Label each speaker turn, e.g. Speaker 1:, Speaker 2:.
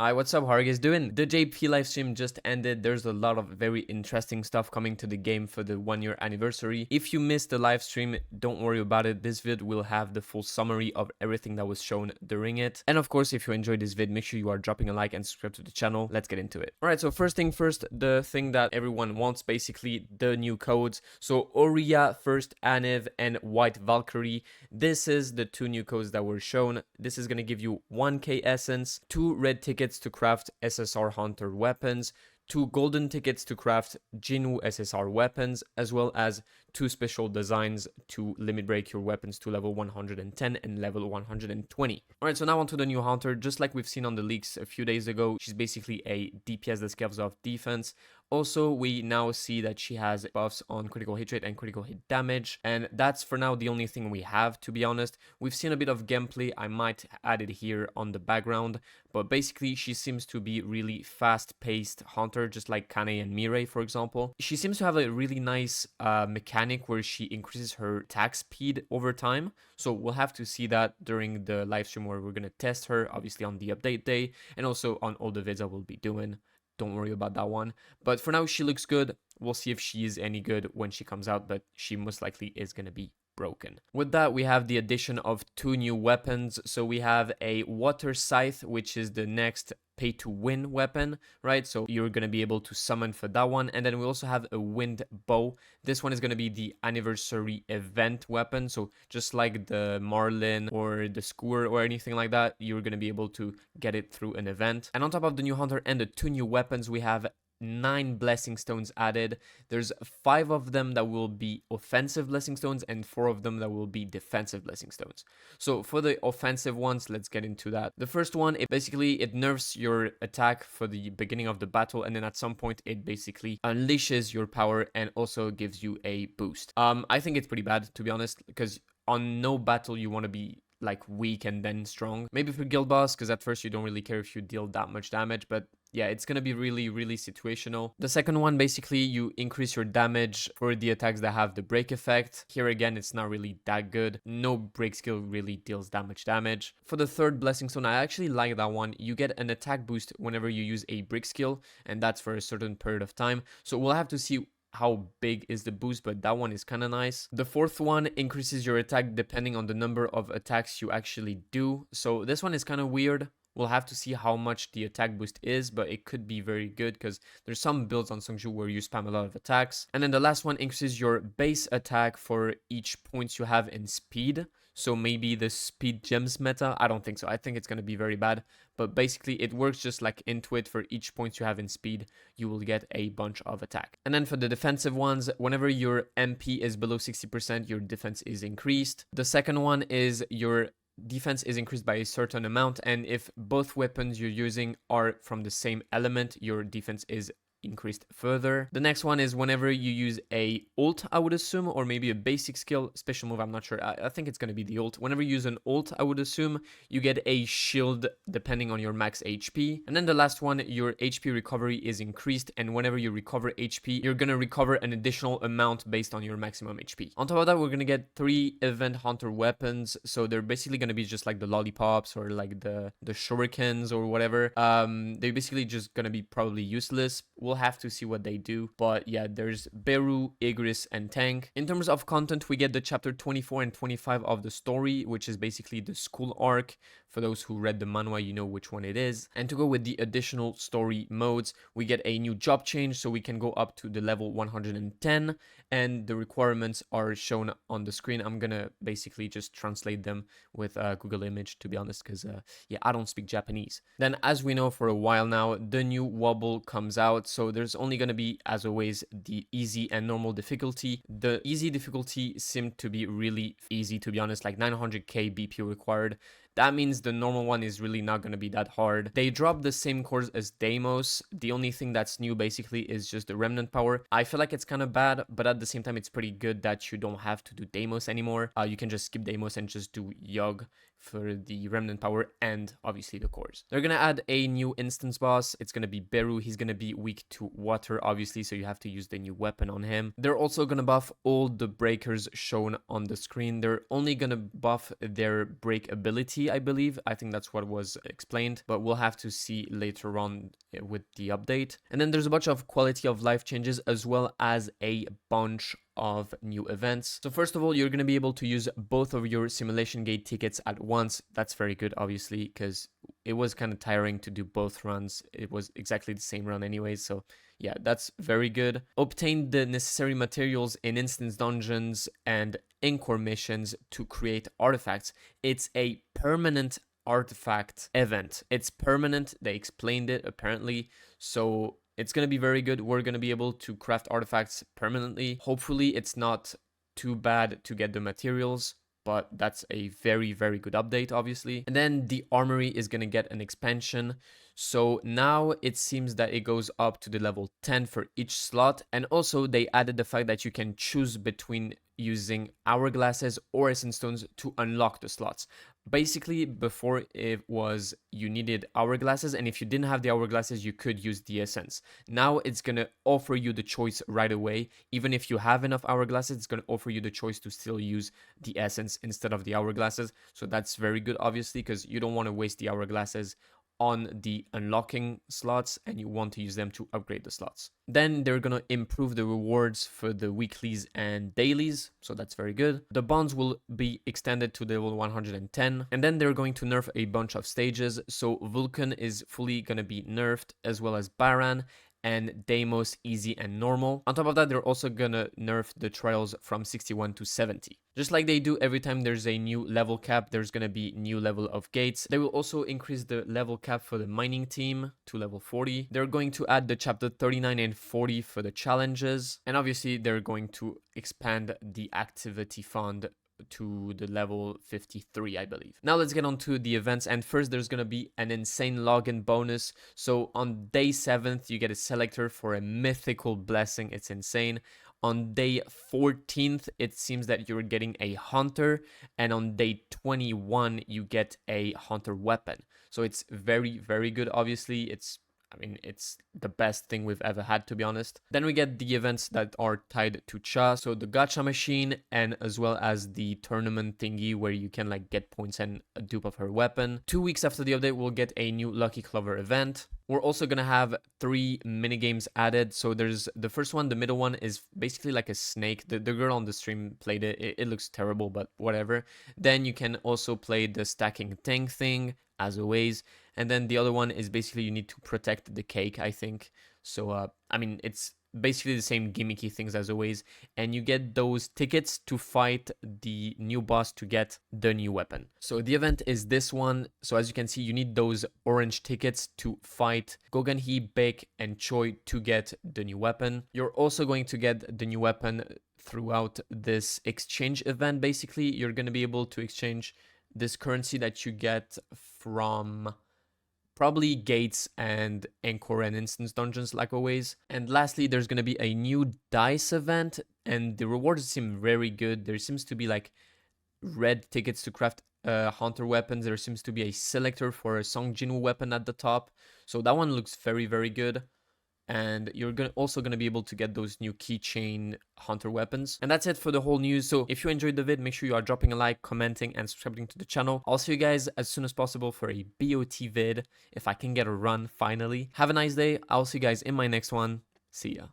Speaker 1: Hi, what's up? How are you guys doing? The JP livestream just ended. There's a lot of very interesting stuff coming to the game for the 1 year anniversary. If you missed the live stream, don't worry about it. This vid will have the full summary of everything that was shown during it. And of course, if you enjoyed this vid, make sure you are dropping a like and subscribe to the channel. Let's get into it. All right, so first thing first, the thing that everyone wants, basically the new codes. So Oria, First Aniv, and White Valkyrie. This is the two new codes that were shown. This is going to give you 1k essence, 2 red tickets to craft SSR Hunter weapons, 2 golden tickets to craft Jinwoo SSR weapons, as well as 2 special designs to limit break your weapons to level 110 and level 120. Alright, so now onto the new Hunter. Just like we've seen on the leaks a few days ago, she's basically a DPS that scales off defense. Also, we now see that she has buffs on critical hit rate and critical hit damage, and that's for now the only thing we have, to be honest. We've seen a bit of gameplay, I might add it here on the background, but basically she seems to be really fast-paced Hunter, just like Kane and Mirai, for example. She seems to have a really nice mechanic where she increases her attack speed over time, so we'll have to see that during the live stream where we're going to test her, obviously on the update day, and also on all the vids I will be doing. Don't worry about that one. But for now, she looks good. We'll see if she is any good when she comes out, but she most likely is going to be broken. With that, we have the addition of 2 new weapons. So we have a Water Scythe, which is the next pay to win weapon, right? So you're going to be able to summon for that one. And then we also have a Wind Bow. This one is going to be the anniversary event weapon. So just like the Marlin or the Skewer or anything like that, you're going to be able to get it through an event. And on top of the new Hunter and the 2 new weapons, we have 9 blessing stones added. There's 5 of them that will be offensive blessing stones and 4 of them that will be defensive blessing stones. So for the offensive ones, let's get into that. The first one, it nerfs your attack for the beginning of the battle, and then at some point it basically unleashes your power and also gives you a boost. I think it's pretty bad, to be honest, because on no battle you want to be like weak and then strong. Maybe for guild boss, because at first you don't really care if you deal that much damage, but yeah, it's gonna be really situational. The second one, basically you increase your damage for the attacks that have the break effect. Here again, it's not really that good. No break skill really deals that much damage. For the third blessing stone, I actually like that one. You get an attack boost whenever you use a break skill, and that's for a certain period of time. So we'll have to see how big is the boost, but that one is kind of nice. The fourth one increases your attack depending on the number of attacks you actually do. So this one is kind of weird. We'll have to see how much the attack boost is, but it could be very good because there's some builds on Seongju where you spam a lot of attacks. And then the last one increases your base attack for each points you have in speed. So maybe the speed gems meta, I don't think so. I think it's going to be very bad. But basically it works just like Intuit. For each point you have in speed, you will get a bunch of attack. And then for the defensive ones, whenever your MP is below 60%, your defense is increased. The second one is your defense is increased by a certain amount, and if both weapons you're using are from the same element, your defense is increased further. The next one is whenever you use a ult, I would assume, or maybe a basic skill, special move, I'm not sure. I think it's going to be the ult. Whenever you use an ult, I would assume you get a shield depending on your max HP. And then the last one, your HP recovery is increased, and whenever you recover HP, you're going to recover an additional amount based on your maximum HP. On top of that, we're going to get 3 event hunter weapons. So they're basically going to be just like the lollipops or like the shurikens or whatever. They're basically just going to be probably useless. We'll have to see what they do. But yeah, there's Beru, Igris, and Tank. In terms of content, we get the chapter 24 and 25 of the story, which is basically the school arc. For those who read the manhwa, you know which one it is. And to go with the additional story modes, we get a new job change, so we can go up to the level 110, and the requirements are shown on the screen. I'm gonna basically just translate them with Google Image, to be honest, because yeah, I don't speak Japanese. Then, as we know for a while now, the new Wubble comes out, so there's only gonna be, as always, the easy and normal difficulty. The easy difficulty seemed to be really easy, to be honest, like 900k BP required. That means the normal one is really not going to be that hard. They dropped the same cores as Deimos. The only thing that's new basically is just the remnant power. I feel like it's kind of bad, but at the same time, it's pretty good that you don't have to do Deimos anymore. You can just skip Deimos and just do Yogg, for the remnant power and obviously the cores. They're gonna add a new instance boss. It's gonna be Beru. He's gonna be weak to water, obviously, so you have to use the new weapon on him. They're also gonna buff all the breakers shown on the screen. They're only gonna buff their break ability, I believe. I think that's what was explained, but we'll have to see later on with the update. And then there's a bunch of quality of life changes as well as a bunch of new events. So first of all, you're going to be able to use both of your simulation gate tickets at once. That's very good, obviously, because it was kind of tiring to do both runs. It was exactly the same run anyways, so yeah, that's very good. Obtain the necessary materials in instance dungeons and in-core missions to create artifacts. It's a permanent artifact event. It's permanent. They explained it apparently, so it's going to be very good. We're going to be able to craft artifacts permanently. Hopefully it's not too bad to get the materials, but that's a very, very good update, obviously. And then the armory is going to get an expansion. So now it seems that it goes up to the level 10 for each slot. And also they added the fact that you can choose between using hourglasses or essence stones to unlock the slots. Basically, before it was you needed hourglasses, and if you didn't have the hourglasses, you could use the essence. Now it's gonna offer you the choice right away. Even if you have enough hourglasses, it's gonna offer you the choice to still use the essence instead of the hourglasses. So that's very good, obviously, because you don't want to waste the hourglasses on the unlocking slots and you want to use them to upgrade the slots. Then they're going to improve the rewards for the weeklies and dailies, so that's very good. The bonds will be extended to level 110, and then they're going to nerf a bunch of stages. So Vulcan is fully going to be nerfed, as well as Baran and Deimos easy and normal. On top of that, they're also gonna nerf the trials from 61 to 70. Just like they do every time there's a new level cap, there's gonna be new level of gates. They will also increase the level cap for the mining team to level 40. They're going to add the chapter 39 and 40 for the challenges. And obviously they're going to expand the activity fund to the level 53, I believe. Now let's get on to the events, and first there's gonna be an insane login bonus. So on day 7th you get a selector for a mythical blessing. It's insane. On day 14th it seems that you're getting a hunter, and on day 21 you get a hunter weapon. So it's very, very good. Obviously it's the best thing we've ever had, to be honest. Then we get the events that are tied to Cha, so the gacha machine, and as well as the tournament thingy where you can like get points and a dupe of her weapon. 2 weeks after the update, we'll get a new Lucky Clover event. We're also gonna have 3 minigames added. So there's the first one, the middle one is basically like a snake. The girl on the stream played it. It looks terrible, but whatever. Then you can also play the stacking tank thing, as always. And then the other one is basically you need to protect the cake, I think. So, it's basically the same gimmicky things as always. And you get those tickets to fight the new boss to get the new weapon. So the event is this one. So as you can see, you need those orange tickets to fight Goganhee, Beck, and Choi to get the new weapon. You're also going to get the new weapon throughout this exchange event. Basically, you're going to be able to exchange this currency that you get from probably gates and encore and instance dungeons, like always. And lastly, there's going to be a new dice event, and the rewards seem very good. There seems to be like red tickets to craft hunter weapons. There seems to be a selector for a Song Jinwoo weapon at the top, so that one looks very, very good. And you're also going to be able to get those new keychain hunter weapons. And that's it for the whole news. So if you enjoyed the vid, make sure you are dropping a like, commenting, and subscribing to the channel. I'll see you guys as soon as possible for a BOT vid, if I can get a run finally. Have a nice day. I'll see you guys in my next one. See ya.